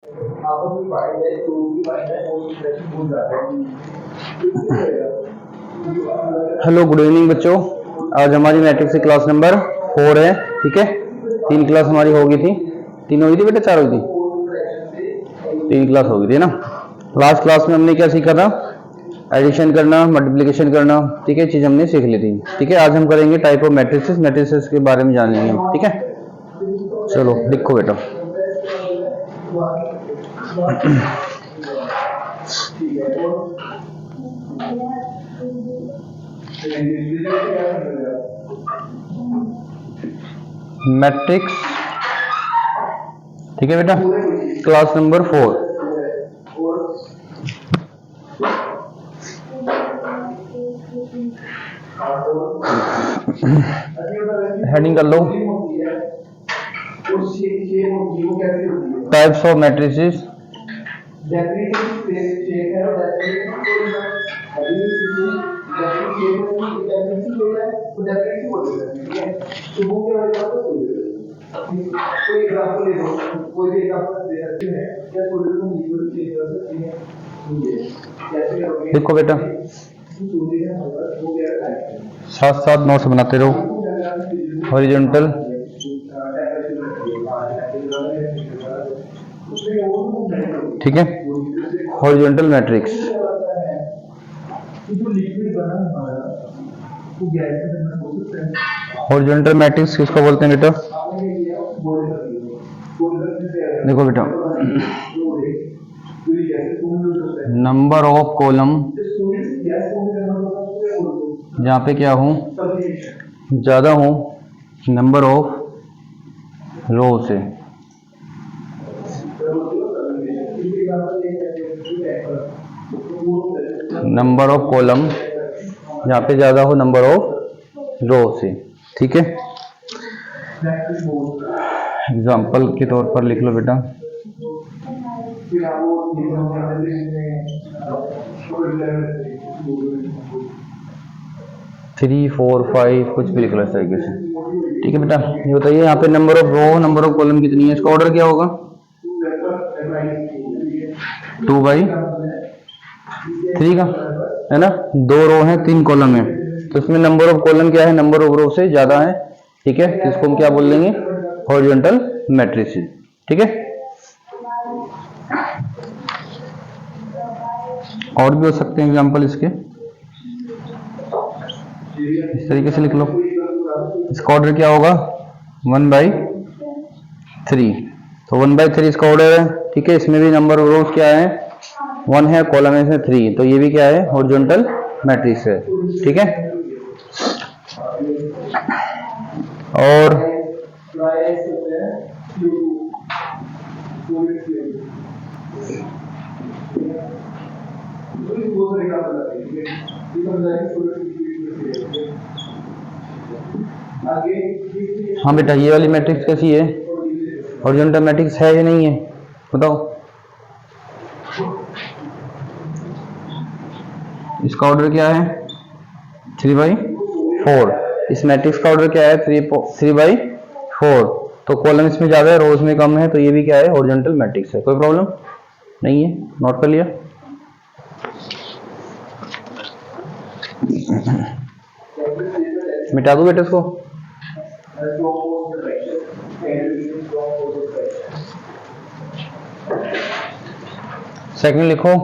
Hello, good evening बच्चों। आज हमारी मैट्रिक्स की क्लास नंबर 4 है। ठीक है, 3 क्लास हमारी हो गई थी। 3 हो गई थी बेटा, 4 हुई थी? 3 क्लास हो गई थी ना। लास्ट क्लास में हमने क्या सीखा था? एडिशन करना, मल्टीप्लिकेशन करना। ठीक है, चीज हमने सीख ली थी। ठीक है, आज हम करेंगे टाइप ऑफ मैट्रिक्स। मैट्रिक्स के बारे में जानेंगे हम। ठीक है, चलो लिखो बेटा। मैट्रिक्स। ठीक है बेटा, क्लास नंबर 4। हेडिंग कर लो, टाइप्स ऑफ मैट्रिसेस। देखो बेटा, साथ साथ नोट्स बनाते रहो। हॉरिजॉन्टल, ठीक है, हॉरिजॉन्टल मैट्रिक्स। हॉरिजॉन्टल मैट्रिक्स किसको बोलते हैं बेटा? देखो बेटा, नंबर ऑफ कॉलम, जहाँ पे क्या हूँ ज्यादा हूँ नंबर ऑफ रो से। नंबर ऑफ कॉलम जहाँ पे ज्यादा हो नंबर ऑफ रो से। ठीक है, एग्जाम्पल के तौर पर लिख लो बेटा। थ्री, 4, 5 कुछ भी लिख लो इस तरीके से। ठीक है बेटा, ये बताइए यहाँ पे number of row, number of column कितनी है? इसका ऑर्डर क्या होगा? 2/3 का है ना। 2 रो है, 3 कॉलम है, तो इसमें नंबर ऑफ कॉलम क्या है? नंबर ऑफ रो से ज्यादा है। ठीक है, तो इसको हम क्या बोल देंगे? Horizontal matrix. ठीक है, और भी हो सकते हैं एग्जांपल इसके, इस तरीके से लिख लो। इसका ऑर्डर क्या होगा? 1/3। तो 1/3 इसका ऑर्डर है। ठीक है, इसमें भी नंबर ऑफ रोज क्या है? 1 है, कॉलम है इसमें 3, तो ये भी क्या है? हॉरिजॉन्टल मैट्रिक्स है। ठीक है, और हाँ बेटा, ये वाली मैट्रिक्स कैसी है? हॉरिजॉन्टल मैट्रिक्स है या नहीं है? बताओ। इसका ऑर्डर क्या है? 3/4। इस मैट्रिक्स का ऑर्डर क्या है? 3/4। तो कॉलम इसमें ज्यादा है, रोज में कम है, तो ये भी क्या है? हॉरिजॉन्टल मैट्रिक्स है। कोई प्रॉब्लम नहीं है, नोट कर लिया। मिटा दो बेटा इसको। सेकंड लिखो,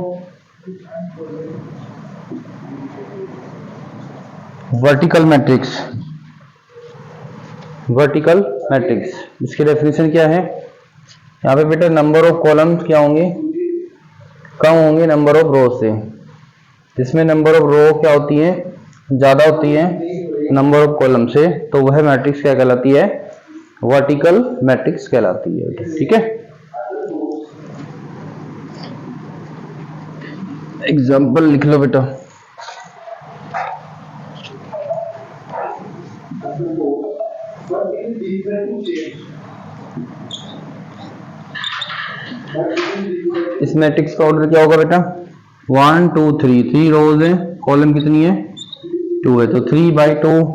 वर्टिकल मैट्रिक्स। वर्टिकल मैट्रिक्स, इसकी डेफिनेशन क्या है? यहाँ पे बेटा नंबर ऑफ कॉलम्स क्या होंगे? कम होंगे नंबर ऑफ रो से। जिसमें नंबर ऑफ रो क्या होती है? ज्यादा होती है नंबर ऑफ कॉलम से, तो वह मैट्रिक्स क्या कहलाती है? वर्टिकल मैट्रिक्स कहलाती है। ठीक है, एग्जाम्पल लिख लो बेटा। इस मैट्रिक्स का ऑर्डर क्या होगा बेटा? 1 2 3, 3 रोज है, कॉलम कितनी है? 2 है, तो 3/2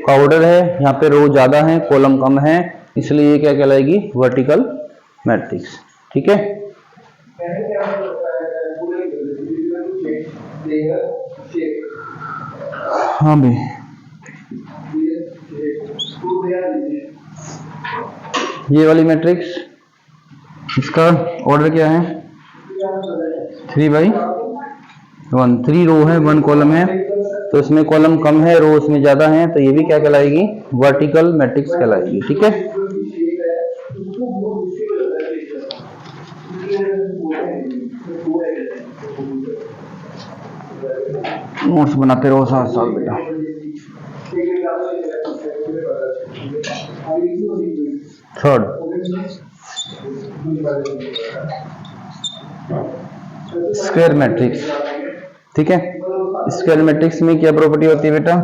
का ऑर्डर है। यहाँ पे रो ज्यादा है, कॉलम कम है, इसलिए ये क्या कहलाएगी? Vertical matrix. ठीक है, हाँ भाई, ये वाली मैट्रिक्स, इसका ऑर्डर क्या है? 3/1। 3 रो है, 1 कॉलम है, तो इसमें कॉलम कम है, रो इसमें ज्यादा है, तो ये भी क्या कहलाएगी? वर्टिकल मैट्रिक्स कहलाएगी। ठीक है, नोट्स बनाते रहो साथ साथ बेटा। Third, square matrix. ठीक है, स्क्वायर मैट्रिक्स में क्या प्रॉपर्टी होती है बेटा?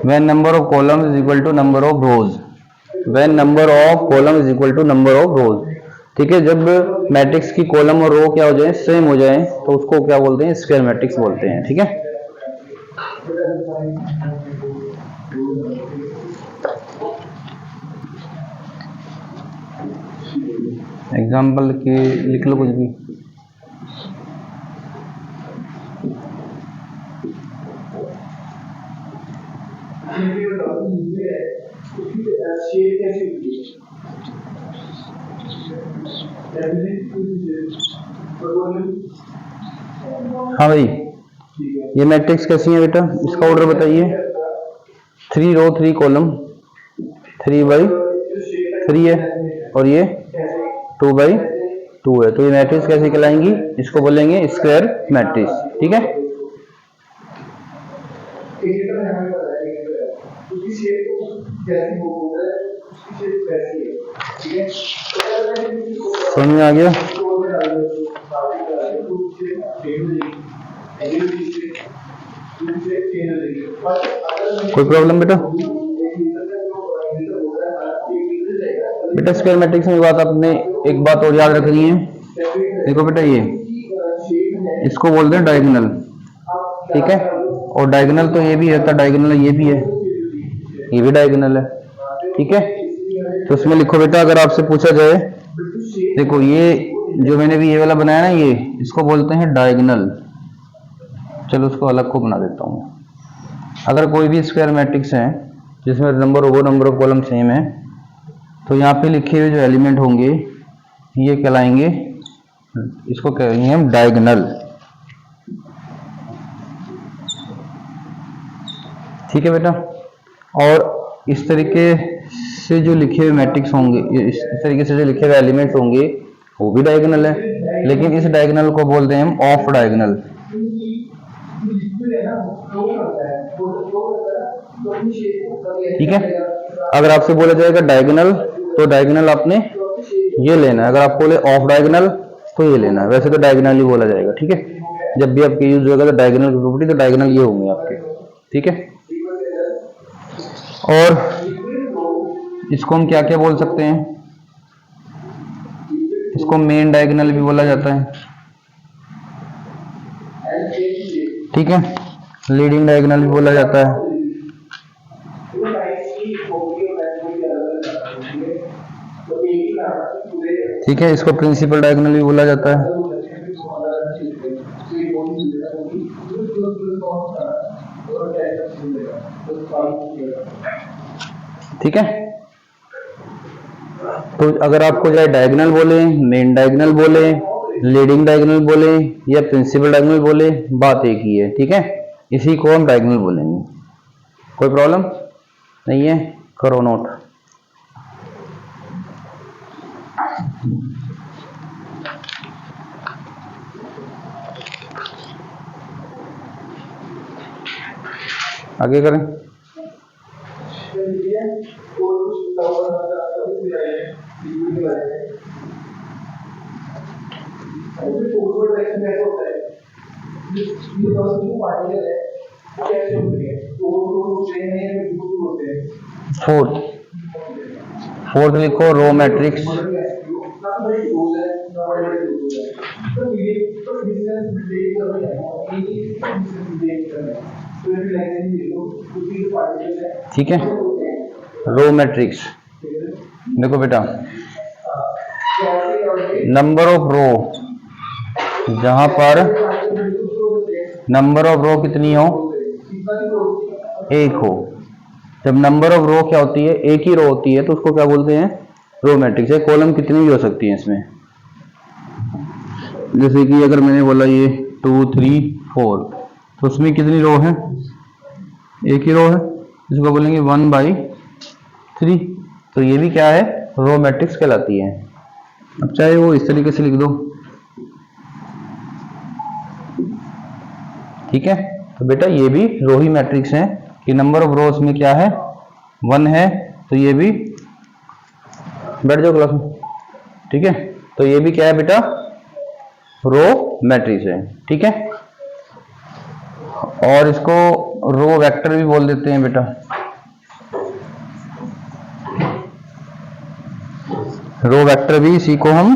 When number of column is equal to number of rows, when number of column is equal to number of rows. ठीक है, जब मैट्रिक्स की कॉलम और रो क्या हो जाए? सेम हो जाए, तो उसको क्या बोलते हैं? स्क्वायर मैट्रिक्स बोलते हैं। ठीक है, एग्जाम्पल के लिख लो कुछ भी। हाँ भाई, ये मैट्रिक्स कैसी है बेटा? इसका ऑर्डर बताइए। 3 रो 3 कॉलम, 3/3 है, और ये 2/2 है, तो ये मैट्रिक्स कैसे कहलाएंगी? इसको बोलेंगे स्क्वायर मैट्रिक्स। ठीक है, समझ में आ गया? कोई प्रॉब्लम बेटा? बेटा स्क्वायर मैट्रिक्स में बात आपने एक बात और याद रखनी है। देखो बेटा, ये इसको बोलते हैं डायगोनल। ठीक है, और डायगोनल तो ये भी है, डायगोनल ये भी है, ये भी डायगोनल है। ठीक है, तो उसमें लिखो बेटा, अगर आपसे पूछा जाए, देखो ये जो मैंने भी ये वाला बनाया ना, ये इसको बोलते हैं डायगोनल। चलो उसको अलग को बना देता हूँ। अगर कोई भी स्क्वायर मैट्रिक्स है जिसमें नंबर ऑफ कॉलम सेम है, तो यहाँ पे लिखे हुए जो एलिमेंट होंगे ये कहलाएंगे, इसको कहेंगे हम डायगोनल। ठीक है बेटा, और इस तरीके से जो लिखे हुए मैट्रिक्स होंगे, इस तरीके से जो लिखे हुए एलिमेंट्स होंगे, वो भी डायगोनल है, लेकिन इस डायगोनल को बोलते हैं हम ऑफ डायगोनल। ठीक है, अगर आपसे बोला जाएगा डायगोनल, तो डायगोनल आपने ये लेना है, अगर आपको बोले ऑफ डायगोनल तो ये लेना है। वैसे तो डायगोनल ही बोला जाएगा। ठीक है, जब भी आपके यूज होगा तो डायगोनल की प्रॉपर्टी, तो डायगोनल ये होंगे आपके। ठीक है, और इसको हम क्या क्या बोल सकते हैं? इसको मेन डायगोनल भी बोला जाता है। ठीक है, लीडिंग डायगोनल भी बोला जाता है। ठीक है, इसको प्रिंसिपल डायगोनल भी बोला जाता है। ठीक है, तो अगर आपको चाहे डायगोनल बोले, मेन डायगोनल बोले, लीडिंग डायगोनल बोले या प्रिंसिपल डायगोनल बोले, बात एक ही है। ठीक है, इसी को हम डायगोनल बोलेंगे। कोई प्रॉब्लम नहीं है? करो नोट। आगे करें। फोर्थ लिखो, रो मैट्रिक्स। ठीक है, रो मैट्रिक्स। देखो बेटा, नंबर ऑफ रो, जहां पर नंबर ऑफ रो कितनी हो, एक हो। जब नंबर ऑफ रो क्या होती है, एक ही रो होती है, तो उसको क्या बोलते हैं, रो मैट्रिक्स है। कॉलम कितनी भी हो सकती है इसमें, जैसे कि अगर मैंने बोला ये 2 3 4, तो उसमें कितनी रो है, एक ही रो है, इसको बोलेंगे 1/3। तो ये भी क्या है, रो मैट्रिक्स कहलाती है। अब चाहे वो इस तरीके से लिख दो, ठीक है। तो बेटा ये भी रो ही मैट्रिक्स है कि नंबर ऑफ रोज में क्या है, 1 है, तो ये भी, बैठ जाओ क्लास में, ठीक है। तो ये भी क्या है बेटा, रो मैट्रिक्स है, ठीक है। और इसको रो वेक्टर भी बोल देते हैं बेटा। रो वेक्टर भी इसी को हम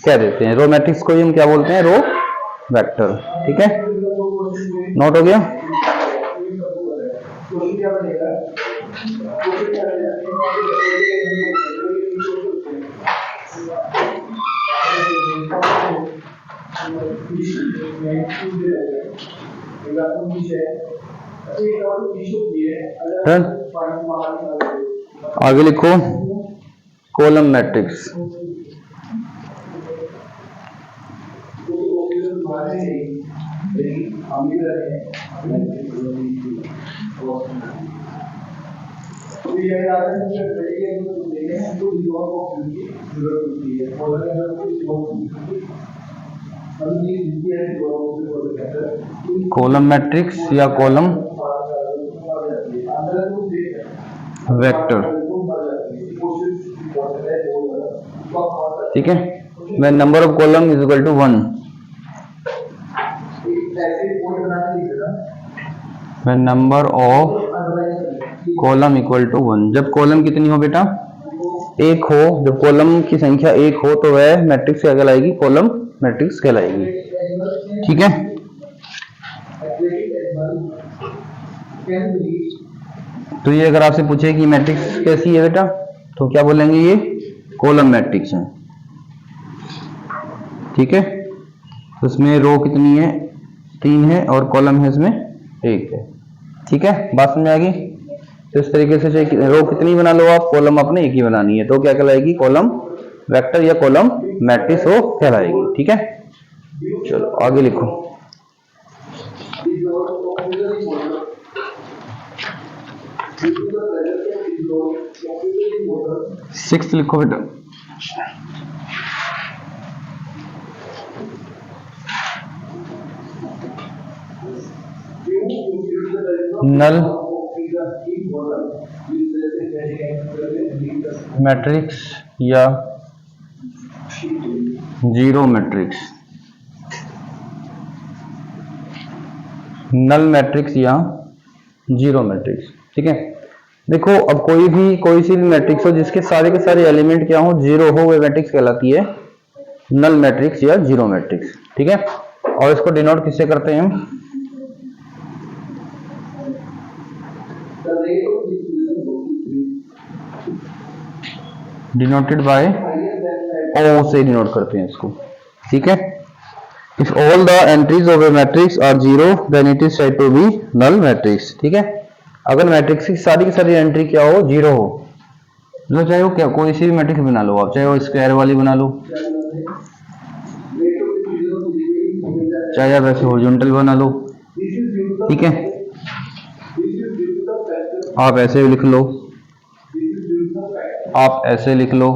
कह देते हैं, रो मैट्रिक्स को ही हम क्या बोलते हैं, रो वेक्टर, ठीक है। नोट हो गया। आगे लिखो कॉलम मैट्रिक्स। कॉलम मैट्रिक्स या कॉलम वेक्टर, ठीक है। when number of column is equal to 1, when number of column equal to 1, जब कॉलम कितनी हो बेटा, एक हो। जब कॉलम की संख्या एक हो तो वह मैट्रिक्स क्या कहलाएगी, कॉलम मैट्रिक्स कहलाएगी, ठीक है। तो ये अगर आपसे पूछे कि मैट्रिक्स कैसी है बेटा, तो क्या बोलेंगे, ये कॉलम मैट्रिक्स है, ठीक है। तो इसमें रो कितनी है, 3 है, और कॉलम है इसमें 1 है, ठीक है। बात समझ आ गई। तो इस तरीके से रो कितनी बना लो आप, कॉलम आपने एक ही बनानी है, तो क्या कहलाएगी, कॉलम वेक्टर या कॉलम मैट्रिक्स वो कहलाएगी, ठीक है। चलो आगे लिखो। सिक्स लिखो बेटा। नल मैट्रिक्स या जीरो मैट्रिक्स, नल मैट्रिक्स या जीरो मैट्रिक्स, ठीक है। देखो अब कोई सी भी मैट्रिक्स हो जिसके सारे के सारे एलिमेंट क्या हो, जीरो हो, वह मैट्रिक्स कहलाती है नल मैट्रिक्स या जीरो मैट्रिक्स, ठीक है। और इसको डिनोट किससे करते हैं हम, डिनोटेड बाय ओ से डिनोट करते हैं इसको, ठीक है। If all the entries of a matrix are zero then it is said to be null matrix, ठीक है। अगर मैट्रिक्स की सारी एंट्री क्या हो, जीरो हो, तो चाहे वो क्या कोई सी भी मैट्रिक्स बना लो आप, चाहे वो स्क्वायर वाली बना लो, चाहे आप ऐसे हॉरिजॉन्टल बना लो, ठीक है। आप ऐसे लिख लो, आप ऐसे लिख लो,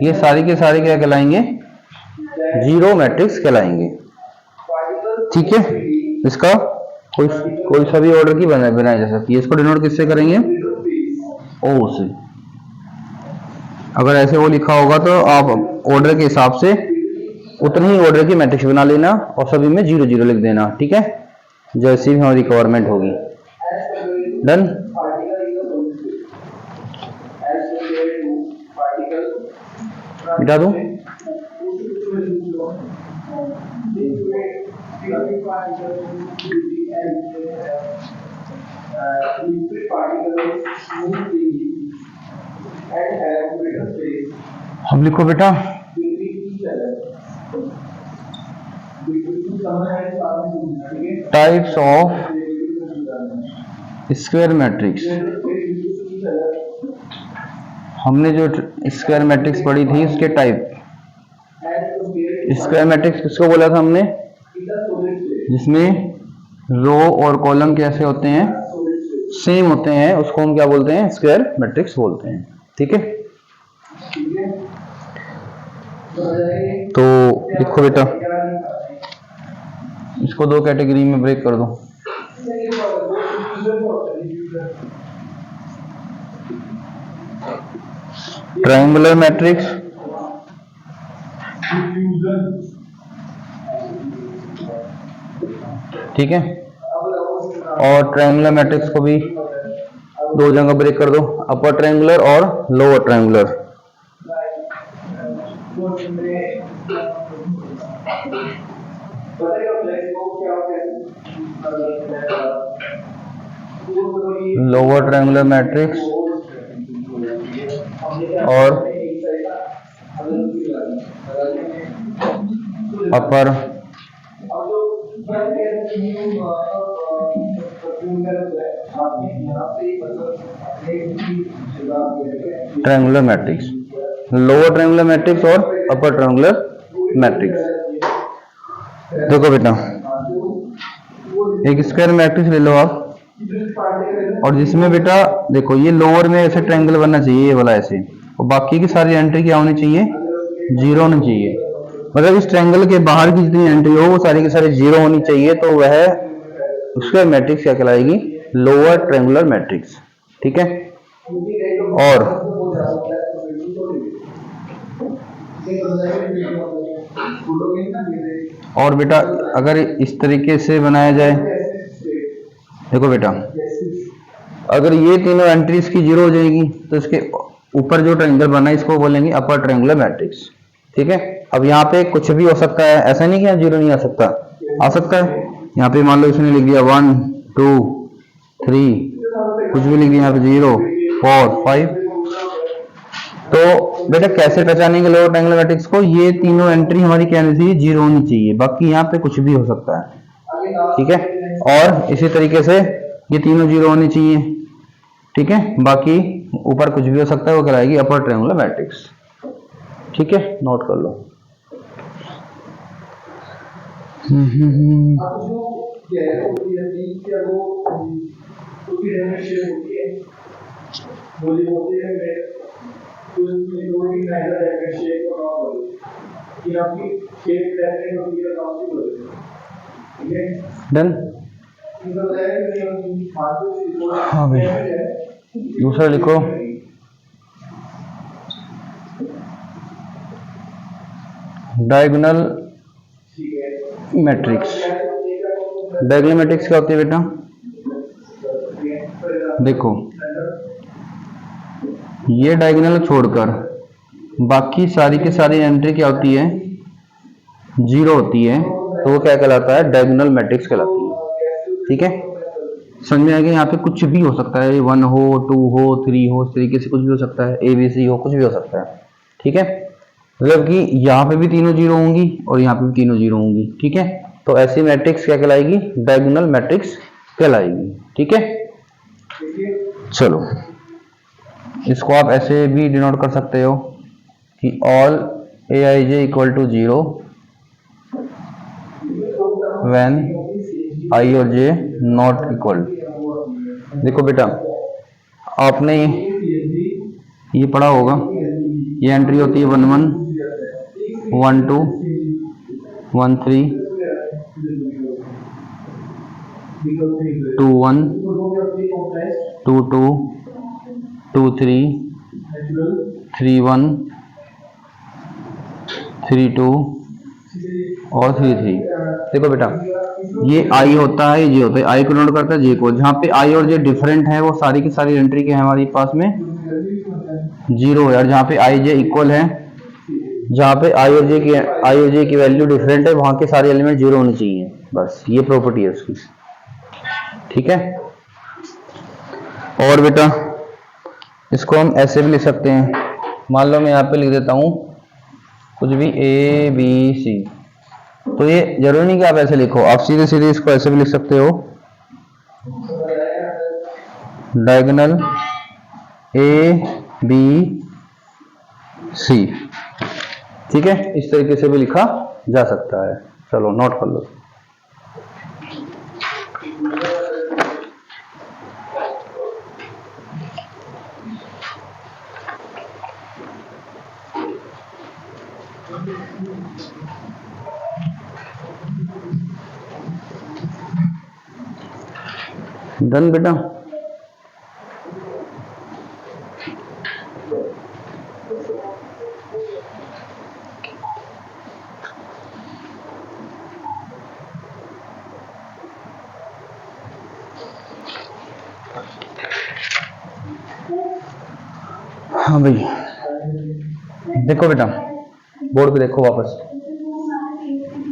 ये सारी के सारे क्या कहलाएंगे, जीरो मैट्रिक्स कहलाएंगे, ठीक है। इसका कोई सा भी ऑर्डर की बनाई जा सकती है। इसको डिनोट किससे करेंगे, ओ से। अगर ऐसे वो लिखा होगा तो आप ऑर्डर के हिसाब से उतनी ही ऑर्डर की मैट्रिक्स बना लेना और सभी में 0 0 लिख देना, ठीक है, जैसी भी हमारी रिक्वायरमेंट होगी। डन। मिटा दूं, अब लिखो बेटा टाइप्स ऑफ स्क्वायर मैट्रिक्स। हमने जो स्क्वायर मैट्रिक्स पढ़ी थी उसके टाइप। स्क्वायर मैट्रिक्स किसको बोला था हमने? जिसमें रो और कॉलम कैसे होते हैं? सेम होते हैं, उसको हम क्या बोलते हैं? स्क्वायर मैट्रिक्स बोलते हैं। ठीक है, तो देखो बेटा, इसको दो कैटेगरी में ब्रेक कर दो। ट्रायंगुलर मैट्रिक्स ठीक है, और ट्रायंगुलर मैट्रिक्स को भी दो जगह ब्रेक कर दो, अपर ट्रायंगुलर और lower triangular. Lower triangular matrix और upper triangular matrix. Lower triangular matrix और अपर ट्रायंगुलर मैट्रिक्स। देखो बेटा, एक स्क्वायर मैट्रिक्स ले लो आप, और जिसमें बेटा देखो ये लोअर में ऐसे ट्रायंगल बनना चाहिए, ये वाला ऐसे, और बाकी की सारी एंट्री क्या होनी चाहिए? जीरो होनी चाहिए। मतलब इस ट्रायंगल के बाहर की जितनी एंट्री हो वो सारी की सारी जीरो होनी चाहिए, तो वह स्क्वायर मैट्रिक्स क्या कहलाएगी? Lower triangular matrix. ठीक है, और बेटा अगर इस तरीके से बनाया जाए, देखो बेटा, अगर ये तीनों एंट्रीज की जीरो हो जाएगी तो इसके ऊपर जो ट्रायंगल बना है इसको बोलेंगे अपर ट्रायंगुलर मैट्रिक्स। ठीक है, अब यहाँ पे कुछ भी हो सकता है, ऐसा नहीं कि यहाँ जीरो नहीं आ सकता, आ सकता है। यहाँ पे मान लो इसने लिख दिया 1 2 3, कुछ भी लिख दिया, यहाँ पे 0 4 5, तो बेटा कैसे पहचानेंगे लोअर ट्रायंगुलर मैट्रिक्स को? ये तीनों एंट्री हमारी क्या होनी चाहिए? जीरो होनी चाहिए, बाकी यहाँ पे कुछ भी हो सकता है। ठीक है, और इसी तरीके से ये तीनों जीरो होनी चाहिए। ठीक है, बाकी ऊपर कुछ भी हो सकता है, वो कहलाएगी अपर ट्रायंगुलर मैट्रिक्स। ठीक है, नोट कर लो। डन। हाँ भाई, दूसरा लिखो, डायगोनल मैट्रिक्स। डायगोनल मैट्रिक्स क्या होती है बेटा? देखो, ये डायगोनल छोड़कर बाकी सारी की सारी एंट्री क्या होती है? जीरो होती है, तो वो क्या कहलाता है? डायगोनल मैट्रिक्स कहलाती है। ठीक है, समझ में आ गया? यहाँ पे कुछ भी हो सकता है, 1 हो 2 हो 3 हो, इस तरीके से कुछ भी हो सकता है, ABC हो, कुछ भी हो सकता है। ठीक है, मतलब कि यहाँ पे भी तीनों जीरो होंगी और यहाँ पे भी तीनों जीरो होंगी। ठीक है, तो ऐसी मैट्रिक्स क्या कहलाएगी? डायगोनल मैट्रिक्स कहलाएगी। ठीक है, चलो इसको आप ऐसे भी डिनोट कर सकते हो कि all Aij equal to 0 when I और J नॉट इक्वल। देखो बेटा, आपने ये पढ़ा होगा, ये एंट्री होती है 1 1 1 2 1 3 2 1 2 2 2 3 3 1 3 2 और 3 3। देखो बेटा, ये I होता है, ये होता है, I को नोट करता है J को। जहाँ पे I और J डिफरेंट है वो सारी की सारी एंट्री के हमारे पास में जीरो है। और जहाँ पे I J इक्वल है, जहाँ पे I और J की वैल्यू डिफरेंट है, वहां के सारे एलिमेंट जीरो होने चाहिए। बस ये प्रॉपर्टी है उसकी। ठीक है, और बेटा इसको हम ऐसे भी लिख सकते हैं। मान लो मैं यहाँ पे लिख देता हूँ कुछ भी ए बी सी, तो ये जरूरी नहीं कि आप ऐसे लिखो, आप सीधे सीधे इसको ऐसे भी लिख सकते हो, डायगोनल ए बी सी, ठीक है, इस तरीके से भी लिखा जा सकता है। चलो नोट कर लो। डन बेटा। हाँ भाई देखो बेटा, बोर्ड पे देखो वापस,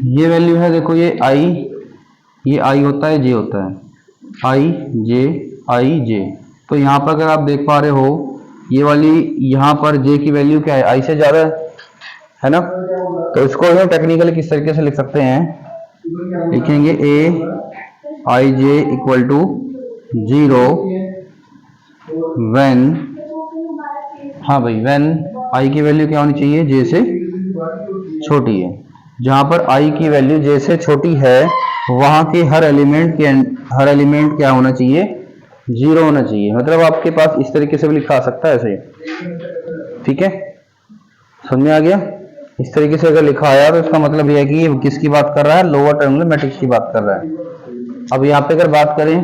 ये वैल्यू है, देखो ये आई होता है, जे होता है, आई जे। तो यहाँ पर अगर आप देख पा रहे हो, ये वाली यहाँ पर जे की वैल्यू क्या है, आई से ज्यादा है ना। तो इसको हम टेक्निकली किस तरीके से लिख सकते हैं, लिखेंगे ए I J equal to 0 when, हाँ भाई, व्हेन आई की वैल्यू क्या होनी चाहिए, जे से छोटी है। जहां पर आई की वैल्यू जे से छोटी है, वहां के हर एलिमेंट क्या होना चाहिए, 0 होना चाहिए। मतलब आपके पास इस तरीके से भी लिखा आ सकता है ऐसे, ठीक है, समझ में आ गया। इस तरीके से अगर लिखा आया तो इसका मतलब यह है कि ये किसकी बात कर रहा है, लोअर टर्मिनल मैट्रिक्स की बात कर रहा है। अब यहाँ पे अगर बात करें,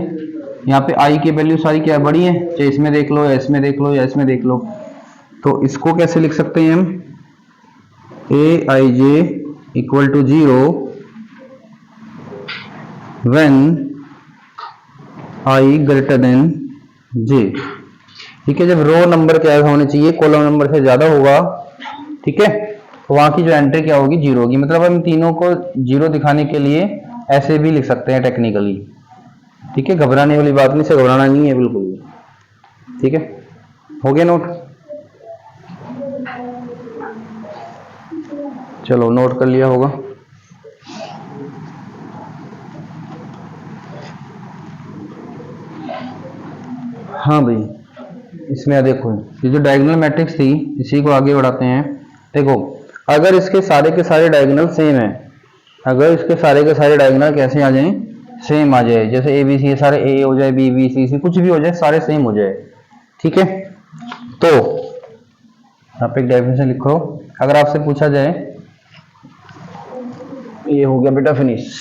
यहाँ पे आई की वैल्यू सारी क्या बड़ी है, चाहे इसमें देख लो या इसमें देख लो या इसमें देख लो, तो इसको कैसे लिख सकते हैं हम, A I J equal to 0 when I greater than J, ठीक है। जब रो नंबर क्या होने चाहिए, कॉलम नंबर से ज्यादा होगा, ठीक है, तो वहां की जो एंट्री क्या होगी, 0 होगी। मतलब हम तीनों को 0 दिखाने के लिए ऐसे भी लिख सकते हैं टेक्निकली, ठीक है, घबराने वाली बात नहीं, से घबराना नहीं है बिल्कुल भी, ठीक है। हो गया नोट, चलो नोट कर लिया होगा। हाँ भाई, इसमें देखो, ये जो डायगोनल मैट्रिक्स थी, इसी को आगे बढ़ाते हैं। देखो, अगर इसके सारे के सारे डायगोनल सेम है, अगर इसके सारे के सारे डायगोनल कैसे आ जाएं, सेम आ जाए, जैसे ए बी सी सारे ए हो जाए, बी बी सी सी कुछ भी हो जाए, सारे सेम हो जाए, ठीक है। तो आप एक डेफिनेशन लिखो, अगर आपसे पूछा जाए, ये हो गया बेटा फिनिश,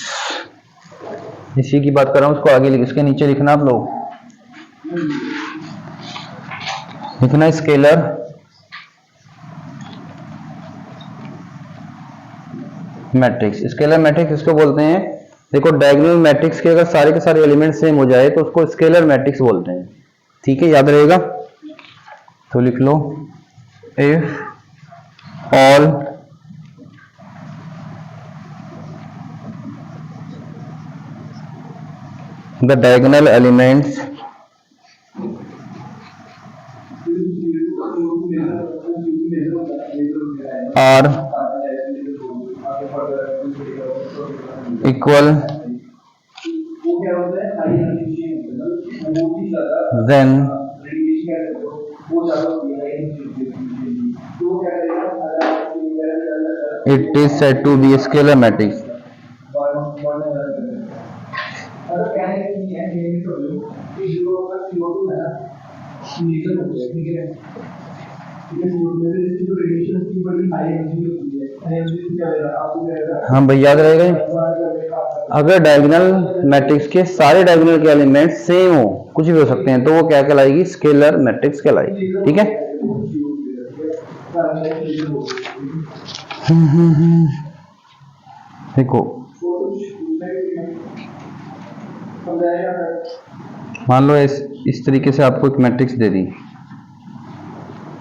इसी की बात कर रहा हूं, उसको आगे इसके नीचे लिखना, आप लोग लिखना स्केलर मैट्रिक्स। स्केलर मैट्रिक्स इसको बोलते हैं, देखो डायगोनल मैट्रिक्स के अगर सारे के सारे एलिमेंट सेम हो जाए तो उसको स्केलर मैट्रिक्स बोलते हैं, ठीक है, याद रहेगा। तो लिख लो, if all the diagonal elements are equal, then it is said to be a scalar matrix. हाँ भाई, याद रहेगा। अगर डायगोनल मैट्रिक्स के सारे डायगोनल के एलिमेंट सेम हो, कुछ भी हो सकते हैं, तो वो क्या कहलाएगी, स्केलर मैट्रिक्स कहलाएगी, ठीक है। देखो, मान लो इस तरीके से आपको एक मैट्रिक्स दे दी,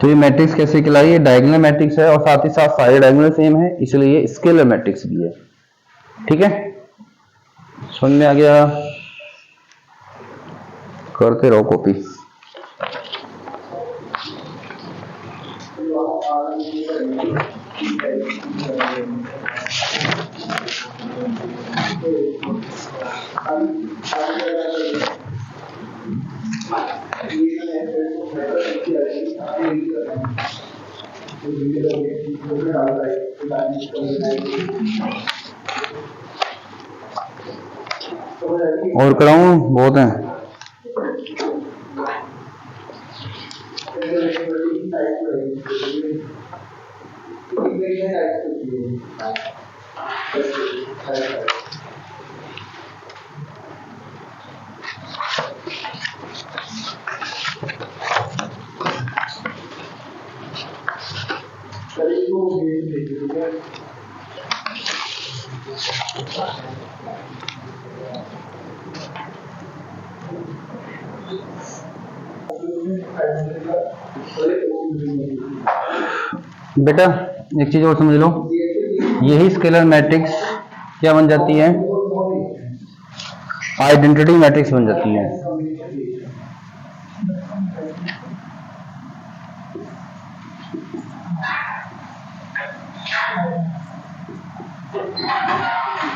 तो ये मैट्रिक्स कैसे कहलाई, ये डायगोनल मैट्रिक्स है और साथ ही साथ सारे डायगोनल सेम है, इसलिए ये स्केलर मैट्रिक्स भी है, ठीक है। समझ में आ गया, करते रहो कॉपी। और कराऊं, बहुत है। बेटा एक चीज और समझ लो, यही स्केलर मैट्रिक्स क्या बन जाती है, आइडेंटिटी मैट्रिक्स बन जाती है।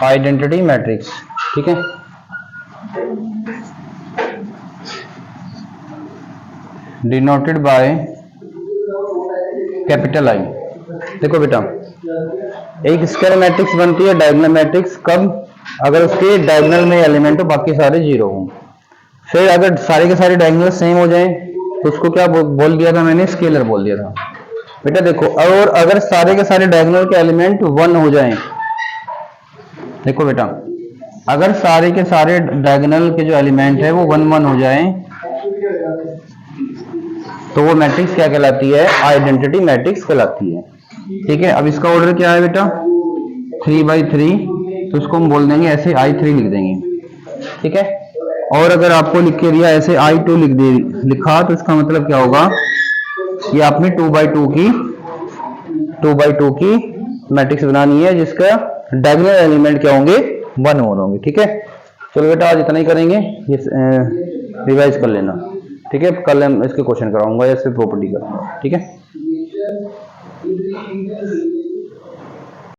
आइडेंटिटी मैट्रिक्स, ठीक है। Denoted by capital I. देखो बेटा, एक स्केलर मैट्रिक्स बनती है डायगोनल मैट्रिक्स कब, अगर उसके डायगोनल में एलिमेंट हो बाकी सारे जीरो हों। फिर अगर सारे के सारे डायगोनल सेम हो जाएं तो उसको क्या बोल दिया था मैंने, स्केलर बोल दिया था। बेटा देखो, और अगर सारे के सारे डायगोनल के एलिमेंट 1 हो जाएं, देखो बेटा अगर सारे के सारे डायगोनल के जो एलिमेंट है वो 1 1 हो जाएं तो वो मैट्रिक्स क्या कहलाती है, आइडेंटिटी मैट्रिक्स कहलाती है। ठीक है, अब इसका ऑर्डर क्या है बेटा, 3/3, तो उसको हम बोल देंगे ऐसे I3 लिख देंगे। ठीक है, और अगर आपको लिख के दिया ऐसे I2 लिखा तो इसका मतलब क्या होगा, ये आपने 2/2 की मैट्रिक्स बनानी है जिसका डायगोनल एलिमेंट क्या होंगे, 1 होंगे। ठीक है, चलो बेटा आज इतना ही करेंगे, ये रिवाइज कर लेना। ठीक है, कल हम इसके क्वेश्चन कराऊंगा या सिर्फ प्रॉपर्टी करूंगा। ठीक है।